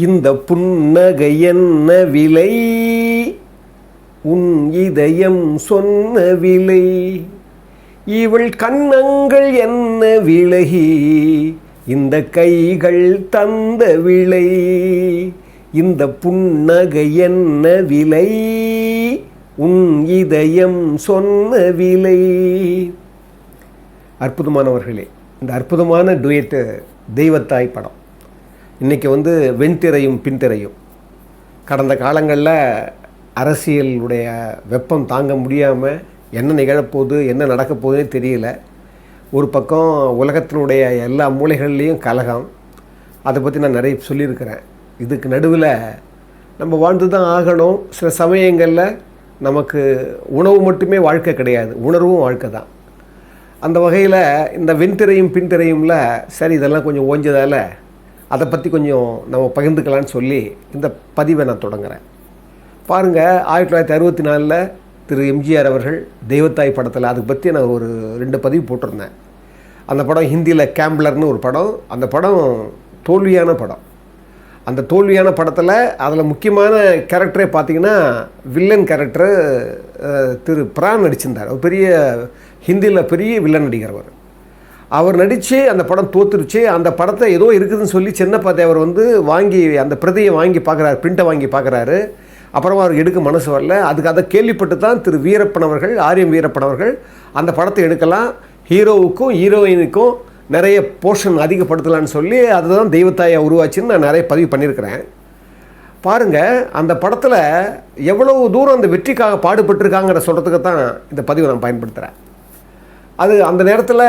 இந்த புன்னகை என்ன விலை, உன் இதயம் சொன்ன விலை, இவள் கன்னங்கள் என்ன விலை, இந்த கைகள் தந்த விலை. இந்த புன்னகை என்ன விலை, உன் இதயம் சொன்ன விலை. அற்புதமானவர்களே, இந்த அற்புதமான டுயட்டு தெய்வத்தாய் படம் இன்றைக்கி வெண்திரையும் பின்திரையும். கடந்த காலங்களில் அரசியலுடைய வெப்பம் தாங்க முடியாமல் என்ன நிகழப்போகுது என்ன நடக்க போகுதுன்னே தெரியல. ஒரு பக்கம் உலகத்தினுடைய எல்லா மூலைகள்லேயும் கலகம். அதை பற்றி நான் நிறைய சொல்லியிருக்கிறேன். இதுக்கு நடுவில் நம்ம வாழ்ந்து தான் ஆகணும். சில சமயங்களில் நமக்கு உணவு மட்டுமே வாழ்க்கை கிடையாது, உணர்வும் வாழ்க்கை தான். அந்த வகையில் இந்த வெண்திரையும் பின்திரையும்ல சரி இதெல்லாம் கொஞ்சம் ஓஞ்சதால் அதை பற்றி கொஞ்சம் நம்ம பகிர்ந்துக்கலான்னு சொல்லி இந்த பதிவை நான் தொடங்குகிறேன். பாருங்கள், 1964 திரு எம்ஜிஆர் அவர்கள் தெய்வத்தாய் படத்தில் அதை பற்றி நான் ஒரு 2 பதிவு போட்டிருந்தேன். அந்த படம் ஹிந்தியில் கேம்ப்லர்னு ஒரு படம். அந்த படம் தோல்வியான படம். அந்த தோல்வியான படத்தில் அதில் முக்கியமான கேரக்டரே பார்த்திங்கன்னா வில்லன் கேரக்டரு திரு பிரான் நடிச்சிருந்தார். ஒரு பெரிய ஹிந்தியில் பெரிய வில்லன் நடிகர் அவர் நடித்து அந்த படம் தோற்றுருச்சு. அந்த படத்தை ஏதோ இருக்குதுன்னு சொல்லி சின்னப்பா தேவர் வாங்கி அந்த பிரதியை வாங்கி பார்க்குறாரு, பிரிண்ட்டை வாங்கி பார்க்குறாரு. அப்புறமா அவருக்கு எடுக்க மனசு வரல. அதுக்கு அதை கேள்விப்பட்டு தான் திரு வீரப்பன் அவர்கள், ஆர்எம் வீரப்பன் அவர்கள் அந்த படத்தை எடுக்கலாம், ஹீரோவுக்கும் ஹீரோயினுக்கும் நிறைய போர்ஷன் அதிகப்படுத்தலான்னு சொல்லி அதுதான் தெய்வத்தாயை உருவாச்சுன்னு நான் நிறைய பதிவு பண்ணியிருக்கிறேன். பாருங்கள், அந்த படத்தில் எவ்வளவு தூரம் அந்த வெற்றிக்காக பாடுபட்டிருக்காங்கிற சொல்கிறதுக்கு தான் இந்த பதிவை நான் பயன்படுத்துகிறேன். அது அந்த நேரத்தில்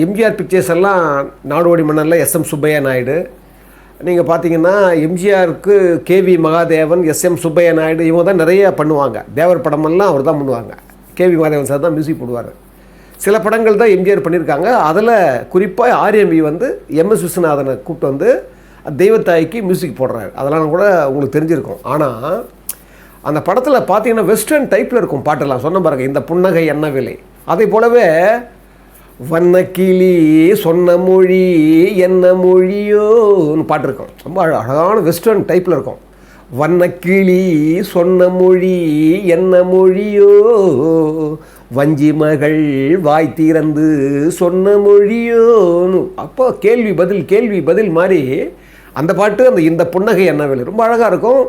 எம்ஜிஆர் பிக்சர்ஸ் எல்லாம் நாடோடி மன்னரில் எஸ்எம் சுப்பையா நாயுடு. நீங்கள் பார்த்தீங்கன்னா எம்ஜிஆருக்கு கேவி மகாதேவன், எஸ்எம் சுப்பையா நாயுடு இவங்க தான் நிறைய பண்ணுவாங்க. தேவர் படமெல்லாம் அவர் தான் பண்ணுவாங்க. கேவி மகாதேவன் சார் தான் மியூசிக் போடுவார். சில படங்கள் தான் எம்ஜிஆர் பண்ணியிருக்காங்க. அதில் குறிப்பாக ஆர்எம்பி எம்எஸ் விஸ்வநாதனை கூப்பிட்டு தெய்வத்தாய்க்கு மியூசிக் போடுறாரு. அதெல்லாம் கூட உங்களுக்கு தெரிஞ்சிருக்கும். ஆனால் அந்த படத்தில் பார்த்தீங்கன்னா வெஸ்டர்ன் டைப்பில் இருக்கும் பாட்டெல்லாம். சொன்ன பாருங்க, இந்த புன்னகை என்ன விலை. அதே போலவே வண்ணக்கிளி சொன்ன மொழி என்ன மொழியோன்னு பாட்டு இருக்கும். ரொம்ப அழகான வெஸ்டர்ன் டைப்பில் இருக்கும். வண்ணக்கிளி சொன்ன மொழி என்ன மொழியோ, வஞ்சி மகள் வாய் திறந்து சொன்ன மொழியோன்னு. அப்போ கேள்வி பதில் மாதிரி அந்த பாட்டு அந்த இந்த புன்னகை என்ன விலை ரொம்ப அழகாக இருக்கும்.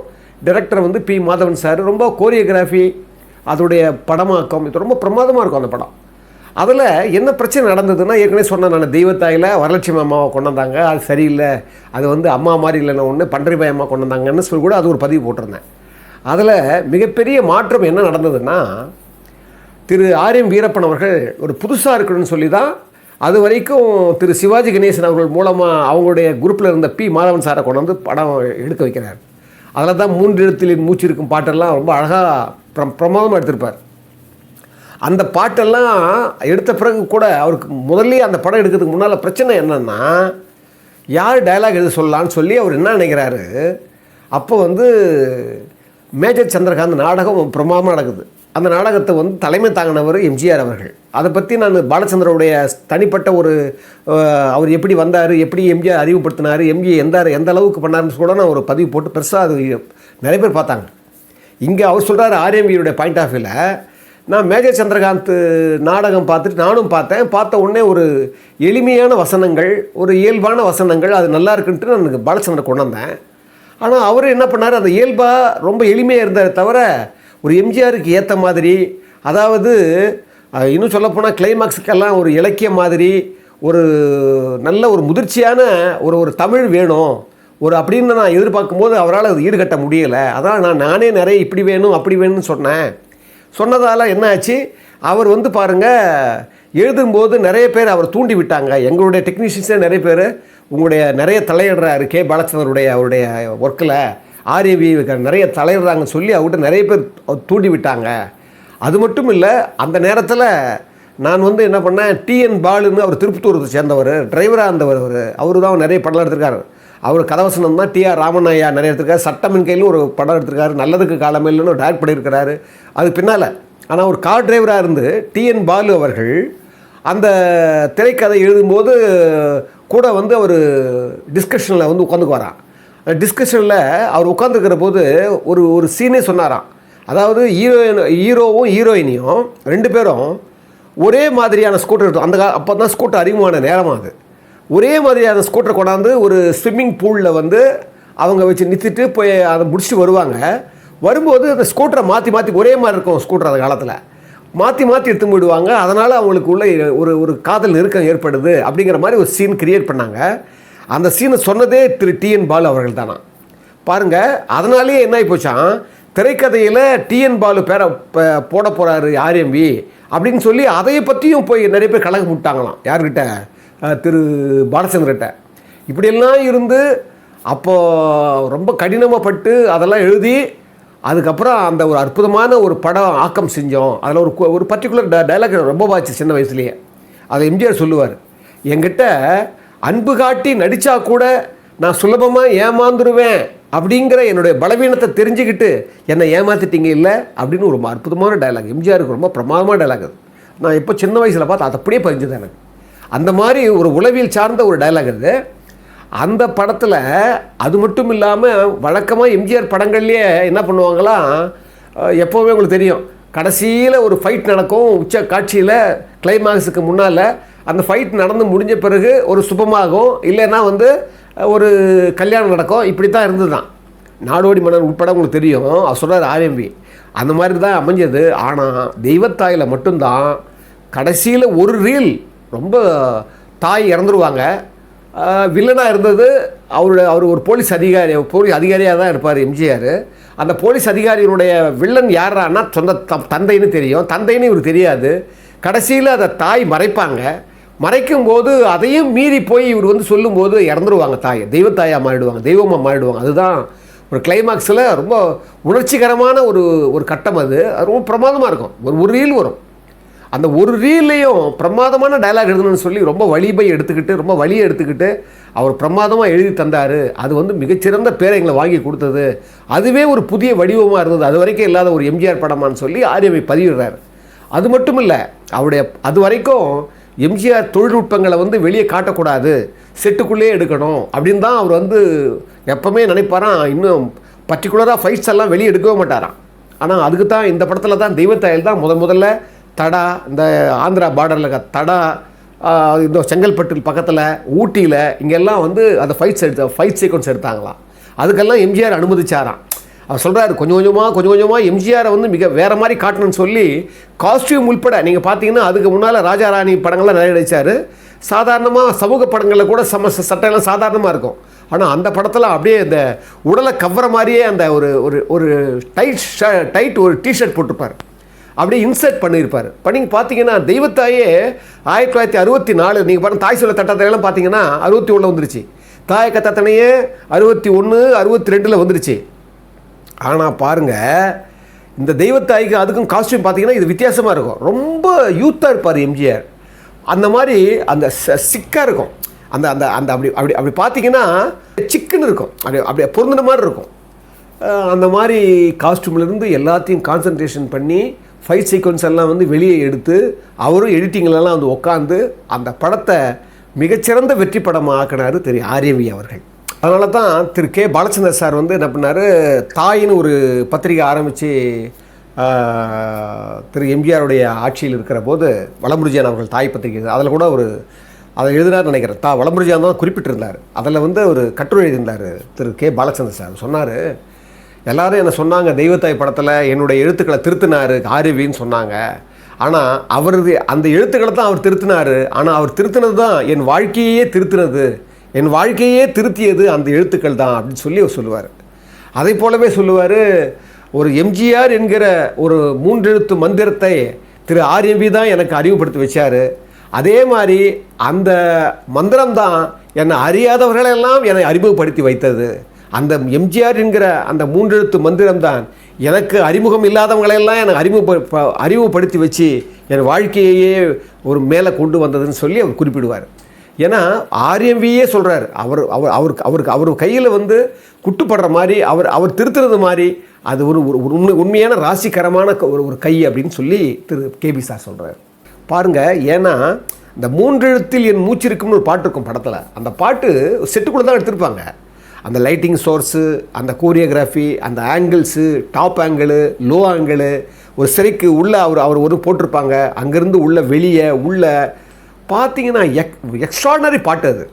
Director P Madhavan sir. ரொம்ப கோரியோகிராஃபி, அதோடைய படமாக்கம் இது ரொம்ப பிரமாதமாக இருக்கும் அந்த படம். அதில் என்ன பிரச்சனை நடந்ததுன்னா, ஏற்கனவே சொன்னேன் நான், தெய்வத்தாயில் வரலட்சுமி அம்மாவை கொண்டு வந்தாங்க, அது சரியில்லை, அது அம்மா மாதிரி இல்லைன்னா ஒன்று பண்டரிபாய் அம்மா கொண்டு வந்தாங்கன்னு சொல்லி கூட அது ஒரு பதிவு போட்டிருந்தேன். அதில் மிகப்பெரிய மாற்றம் என்ன நடந்ததுன்னா, திரு ஆர்எம் வீரப்பன் அவர்கள் ஒரு புதுசாக இருக்கணும்னு சொல்லி தான் அது வரைக்கும் திரு சிவாஜி கணேசன் அவர்கள் மூலமாக அவங்களுடைய குரூப்பில் இருந்த பி மாதவன் சாரை கொண்டு படம் எடுக்க வைக்கிறார். அதில் தான் 3 எழுத்தில் மூச்சு இருக்கும் பாட்டெல்லாம் ரொம்ப அழகாக பிரமாதமாக எடுத்திருப்பார். அந்த பாட்டெல்லாம் எடுத்த பிறகு கூட அவருக்கு முதல்ல அந்த படம் எடுக்கிறதுக்கு முன்னால் பிரச்சனை என்னென்னா, யார் டயலாக் எழுத சொல்லலான்னு சொல்லி அவர் என்ன நினைக்கிறாரு. அப்போ மேஜர் சந்திரகாந்த் நாடகம் பிரமாதமாக நடக்குது. அந்த நாடகத்தை தலைமை தாங்கினவர் எம்ஜிஆர் அவர்கள். அதை பற்றி நான் பாலச்சந்திரனுடைய தனிப்பட்ட ஒரு அவர் எப்படி வந்தார், எப்படி எம்ஜிஆர் அறிவுப்படுத்தினார், எம்ஜிஆர் எந்த அளவுக்கு பண்ணாருன்னு கூட நான் ஒரு பதிவு போட்டு பெருசாக அது நிறைய பேர் பார்த்தாங்க. இங்கே அவர் சொல்கிறார் ஆர்எம்பியுடைய பாயிண்ட் ஆஃப் வியூவில். நான் மேஜர் சந்திரகாந்த் நாடகம் பார்த்துட்டு நானும் பார்த்த உடனே ஒரு எளிமையான வசனங்கள், ஒரு இயல்பான வசனங்கள், அது நல்லா இருக்குன்ட்டு நான் பாலச்சந்திரன் கொண்டு வந்தேன். ஆனால் அவர் என்ன பண்ணார், அந்த இயல்பாக ரொம்ப எளிமையாக இருந்தார் தவிர ஒரு எம்ஜிஆருக்கு ஏற்ற மாதிரி, அதாவது இன்னும் சொல்லப்போனால் கிளைமாக்ஸுக்கெல்லாம் ஒரு இலக்கிய மாதிரி ஒரு நல்ல ஒரு முதிர்ச்சியான ஒரு தமிழ் வேணும் அப்படின்னு நான் எதிர்பார்க்கும்போது அவரால் அது ஈடுகட்ட முடியலை. அதான் நானே நிறைய இப்படி வேணும் அப்படி வேணும்னு சொன்னதால் என்ன ஆச்சு, அவர் பாருங்கள் எழுதும்போது நிறைய பேர் அவர் தூண்டி விட்டாங்க. எங்களுடைய டெக்னீஷியன்ஸே நிறைய பேர் உங்களுடைய நிறைய தலையிடுறாரு கே பாலச்சந்தருடைய அவருடைய ஒர்க்கில் ஆர்ஏவி நிறைய தலையிடுறாங்கன்னு சொல்லி அவர்கிட்ட நிறைய பேர் தூண்டி விட்டாங்க. அது மட்டும் இல்லை, அந்த நேரத்தில் நான் என்ன பண்ணேன், டிஎன் பாலுன்னு அவர் திருப்பத்தூரை சேர்ந்தவர், டிரைவராக இருந்தவர். அவர் தான் நிறைய படம் எடுத்திருக்காரு. அவர் கதவசனம் தான் டிஆர் ராமன் ஐயா நிறைய எடுத்திருக்காரு. சட்டமின் கையிலும் ஒரு படம் எடுத்திருக்காரு. நல்லதுக்கு காலமேல்னு ஒரு டைரக்ட் பண்ணியிருக்கிறாரு. அது பின்னால் ஆனால் ஒரு கார் டிரைவராக இருந்து டிஎன் பாலு அவர்கள் அந்த திரைக்கதை எழுதும்போது கூட அவர் டிஸ்கஷனில் உட்காந்துக்கு வரான். டிஸ்கஷனில் அவர் உட்காந்துருக்கிற போது ஒரு ஒரு சீனே சொன்னாராம். அதாவது ஹீரோவும் ஹீரோயினியும் 2 பேரும் ஒரே மாதிரியான ஸ்கூட்டர் எடுத்தோம். அப்போ தான் ஸ்கூட்டர் அறிமுகமான நேரமாக அது. ஒரே மாதிரியான ஸ்கூட்டர் கொண்டாந்து ஒரு ஸ்விம்மிங் பூலில் வந்து அவங்க வச்சு நிறுத்திட்டு போய் அதை முடிச்சுட்டு வரும்போது அந்த ஸ்கூட்டரை மாற்றி ஒரே மாதிரி இருக்கும் ஸ்கூட்டர் அந்த காலத்தில் மாற்றி எடுத்து போயிடுவாங்க. அதனால் அவங்களுக்கு உள்ள ஒரு காதல் நெருக்கம் ஏற்படுது அப்படிங்கிற மாதிரி ஒரு சீன் கிரியேட் பண்ணாங்க. அந்த சீனை சொன்னதே திரு டிஎன் பாலு அவர்கள் தானா பாருங்கள். அதனாலேயே என்ன ஆகி போச்சான், திரைக்கதையில் டிஎன் பாலு பேரை போட போகிறாரு ஆர்எம்பி அப்படின்னு சொல்லி அதையை பற்றியும் போய் நிறைய பேர் கலங்க விட்டாங்களாம். யார்கிட்ட? திரு பாலச்சந்திரகிட்ட. இப்படியெல்லாம் இருந்து அப்போது ரொம்ப கடினமாகப்பட்டு அதெல்லாம் எழுதி அதுக்கப்புறம் அந்த ஒரு அற்புதமான ஒரு படம் ஆக்கம் செஞ்சோம். அதில் ஒரு பர்டிகுலர் டைலாக் ரொம்ப பாய்ச்சி சின்ன வயசுலேயே. அதை எம்ஜிஆர் சொல்லுவார், என்கிட்ட அன்பு காட்டி நடித்தா கூட நான் சுலபமாக ஏமாந்துருவேன் அப்படிங்கிற என்னுடைய பலவீனத்தை தெரிஞ்சுக்கிட்டு என்னை ஏமாற்றிட்டீங்க இல்லை அப்படின்னு ஒரு அற்புதமான டைலாக். எம்ஜிஆருக்கு ரொம்ப பிரமாதமான டைலாக் அது. நான் இப்போ சின்ன வயசில் பார்த்து அது அப்படியே பதிஞ்சுது எனக்கு. அந்த மாதிரி ஒரு உளவியல் சார்ந்த ஒரு டைலாக் அது. அந்த படத்தில் அது மட்டும் இல்லாமல் வழக்கமாக எம்ஜிஆர் படங்கள்லேயே என்ன பண்ணுவாங்களாம், எப்போவுமே உங்களுக்கு தெரியும், கடைசியில் ஒரு ஃபைட் நடக்கும் உச்ச காட்சியில் கிளைமாக்ஸுக்கு முன்னால். அந்த ஃபைட் நடந்து முடிஞ்ச பிறகு ஒரு சுபமாகும், இல்லைன்னா வந்து ஒரு கல்யாணம் நடக்கும். இப்படி தான் இருந்தது தான். நாடோடி மன்னன் உட்பட உங்களுக்கு தெரியும், அவர் சொல்கிறார் ஆர்எம்பி. அந்த மாதிரி தான் அமைஞ்சது. ஆனால் தெய்வத்தாயில் மட்டும்தான் கடைசியில் ஒரு ரீல் ரொம்ப தாய் இறந்துருவாங்க. வில்லனாக இருந்தது அவர் ஒரு போலீஸ் அதிகாரியாக தான் இருப்பார் எம்ஜிஆர். அந்த போலீஸ் அதிகாரியினுடைய வில்லன் யாரான்னா சொந்த தந்தைன்னு தெரியும், தந்தைன்னு இவர் தெரியாது. கடைசியில் அதை தாய் மறைப்பாங்க. மறைக்கும்போது அதையும் மீறி போய் இவர் வந்து சொல்லும்போது இறந்துருவாங்க. தாயை தெய்வத்தாயாக மாறிடுவாங்க, தெய்வமாக மாறிடுவாங்க. அதுதான் ஒரு கிளைமாக்ஸில் ரொம்ப உணர்ச்சிகரமான ஒரு கட்டம். அது ரொம்ப பிரமாதமாக இருக்கும். ஒரு ரீல் வரும். அந்த ஒரு ரீல்லையும் பிரமாதமான டைலாக் எழுதணும்னு சொல்லி ரொம்ப வலியை எடுத்துக்கிட்டு அவர் பிரமாதமாக எழுதி தந்தார். அது வந்து மிகச்சிறந்த பேரை எங்களை வாங்கி கொடுத்தது. அதுவே ஒரு புதிய வடிவமாக இருந்தது. அது வரைக்கும் இல்லாத ஒரு எம்ஜிஆர் படமான்னு சொல்லி ஆர்எம்பி பதிவிடுறார். அது மட்டும் இல்லை, அவருடைய அது வரைக்கும் எம்ஜிஆர் தொழில்நுட்பங்களை வந்து வெளியே காட்டக்கூடாது, செட்டுக்குள்ளேயே எடுக்கணும் அப்படின்னு தான் அவர் வந்து எப்போவுமே நினைப்பாராம். இன்னும் பர்டிகுலராக ஃபைட்ஸ் எல்லாம் வெளியே எடுக்கவே மாட்டாராம். ஆனால் அதுக்கு தான் இந்த படத்தில் தான் தெய்வத்தாயில் தான் முதல்ல தடா, இந்த ஆந்திரா பார்டரில் தடா, இந்த செங்கல்பட்டு பக்கத்தில் ஊட்டியில் இங்கெல்லாம் வந்து அந்த ஃபைட் சீக்வன்ஸ் எடுத்தாங்களாம். அதுக்கெல்லாம் எம்ஜிஆர் அனுமதிச்சாராம். அவர் சொல்கிறாரு, கொஞ்சம் கொஞ்சமாக எம்ஜிஆரை வந்து மிக வேறு மாதிரி காட்டணும்னு சொல்லி காஸ்டியூம் உள்பட நீங்கள் பார்த்தீங்கன்னா அதுக்கு முன்னால் ராஜா ராணி படங்கள்லாம் நிறைய நடித்தார். சாதாரணமாக சமூக படங்களில் கூட சட்டையெல்லாம் சாதாரணமாக இருக்கும். ஆனால் அந்த படத்தில் அப்படியே இந்த உடலை கவர மாதிரியே அந்த ஒரு டைட் ஒரு டிஷர்ட் போட்டிருப்பார். அப்படியே இன்சர்ட் பண்ணியிருப்பார். பார்த்தீங்கன்னா தெய்வத்தாயே 1964 நீங்கள் பாருங்கள், தாய் சொல்ல தட்டத்தையெல்லாம் பார்த்தீங்கன்னா 61 வந்துருச்சு. தாய் கத்தனையே 61 62 வந்துருச்சு. ஆனால் பாருங்கள், இந்த தெய்வத்தாய்க்கு அதுக்கும் காஸ்டியூம் பார்த்தீங்கன்னா இது வித்தியாசமாக இருக்கும். ரொம்ப யூத்தாக இருப்பார் எம்ஜிஆர். அந்த மாதிரி அந்த சிக்காக இருக்கும். அந்த அந்த அந்த அப்படி அப்படி அப்படி பார்த்தீங்கன்னா சிக்குன்னு இருக்கும். அப்படியே பொருந்தின மாதிரி இருக்கும். அந்த மாதிரி காஸ்டியூம்லேருந்து எல்லாத்தையும் கான்சன்ட்ரேஷன் பண்ணி ஃபைட் சீக்வன்ஸ் எல்லாம் வந்து வெளியே எடுத்து அவரும் எடிட்டிங்லலாம் வந்து உட்காந்து அந்த படத்தை மிகச்சிறந்த வெற்றி படமாக ஆக்கினார் திரு ஆர்எம்பி அவர்கள். அதனால தான் திரு கே பாலச்சந்தர் சார் வந்து என்ன பண்ணார், தாயின்னு ஒரு பத்திரிகை ஆரம்பித்து திரு எம்ஜிஆருடைய ஆட்சியில் இருக்கிற போது வலம்புரிஜியான் அவர்கள் தாய் பத்திரிகை அதில் கூட அதை எழுதினார் நினைக்கிறேன். வலம்புரிஜியான் தான் குறிப்பிட்டிருந்தார். அதில் வந்து ஒரு கட்டுரை எழுதியிருந்தார் திரு கே பாலச்சந்தர் சார். சொன்னார், எல்லோரும் என்ன சொன்னாங்க, தெய்வத்தாய் படத்தில் என்னுடைய எழுத்துக்களை திருத்தினார் ஆர்எம்பின்னு சொன்னாங்க. ஆனால் அவரது அந்த எழுத்துக்களை தான் அவர் திருத்தினார். ஆனால் அவர் திருத்தினது தான் என் வாழ்க்கையே திருத்தினது, என் வாழ்க்கையே திருத்தியது அந்த எழுத்துக்கள் தான் அப்படின்னு சொல்லி அவர் சொல்லுவார். அதை போலவே சொல்லுவார், ஒரு எம்ஜிஆர் என்கிற ஒரு 3 எழுத்து மந்திரத்தை திரு ஆர்எம்பி தான் எனக்கு அறிமுகப்படுத்தி வச்சார். அதே மாதிரி அந்த மந்திரம் தான் என்னை அறியாதவர்களெல்லாம் என்னை அறிமுகப்படுத்தி வைத்தது. அந்த எம்ஜிஆர் என்கிற அந்த 3 எழுத்து மந்திரம் தான் எனக்கு அறிமுகம் இல்லாதவங்களெல்லாம் எனக்கு அறிமுகப்படுத்தி வச்சு என் வாழ்க்கையே ஒரு மேலே கொண்டு வந்ததுன்னு சொல்லி அவர் குறிப்பிடுவார். ஏன்னா ஆர்எம்பியே சொல்கிறார், அவர் கையில் வந்து குட்டுப்படுற மாதிரி அவர் திருத்துறது மாதிரி அது ஒரு உண்மையான ராசிகரமான ஒரு கை அப்படின்னு சொல்லி திரு கேபி சார் சொல்கிறார். பாருங்கள், ஏன்னா இந்த 3 எழுத்தில் என் மூச்சு இருக்கும்னு ஒரு பாட்டு இருக்கும் படத்தில். அந்த பாட்டு செட்டுக்குள்ளே தான் எடுத்திருப்பாங்க. அந்த லைட்டிங் சோர்ஸு, அந்த கோரியோகிராஃபி, அந்த angles, top angle, low angle, ஒரு சிறைக்கு உள்ளே அவர் ஒரு போட்டிருப்பாங்க, அங்கேருந்து உள்ள வெளியே உள்ள பார்த்தீங்கன்னா எக்ஸ்ட்ராடனரி பாட்டு அது.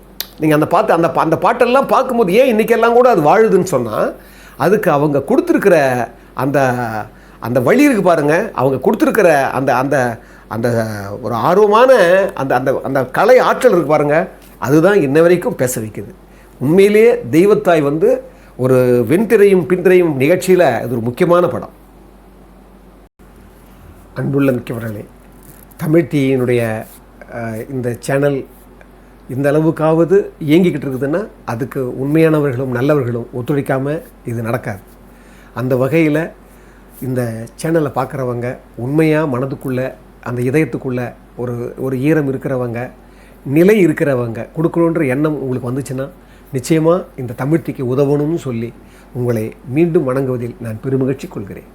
நீங்கள் அந்த பாட்டெல்லாம் பார்க்கும்போது ஏன் இன்றைக்கெல்லாம் கூட அது வாழுதுன்னு சொன்னால், அதுக்கு அவங்க கொடுத்துருக்கிற அந்த அந்த வழி இருக்குது பாருங்கள். அவங்க கொடுத்துருக்கிற அந்த அந்த அந்த ஒரு ஆர்வமான அந்த அந்த அந்த கலை ஆற்றல் இருக்குது பாருங்கள். அதுதான் இன்ன வரைக்கும் பேச வைக்குது. உண்மையிலேயே தெய்வத்தாய் ஒரு வெண்திரையும் பின்திரையும் நிகழ்ச்சியில் இது ஒரு முக்கியமான படம். அன்புள்ள மிக்கவர்களே, தமிழ் டிவியினுடைய இந்த சேனல் இந்த அளவுக்காவது இயங்கிக்கிட்டு இருக்குதுன்னா அதுக்கு உண்மையானவர்களும் நல்லவர்களும் ஒத்துழைக்காமல் இது நடக்காது. அந்த வகையில் இந்த சேனலை பார்க்குறவங்க உண்மையாக மனதுக்குள்ளே அந்த இதயத்துக்குள்ளே ஒரு ஈரம் இருக்கிறவங்க, நிலை இருக்கிறவங்க, கொடுக்கணுன்ற எண்ணம் உங்களுக்கு வந்துச்சுன்னா நிச்சயமாக இந்த தமிழ்த்திக்கு உதவணும்னு சொல்லி உங்களை மீண்டும் வணங்குவதில் நான் பெருமகிழ்ச்சி கொள்கிறேன்.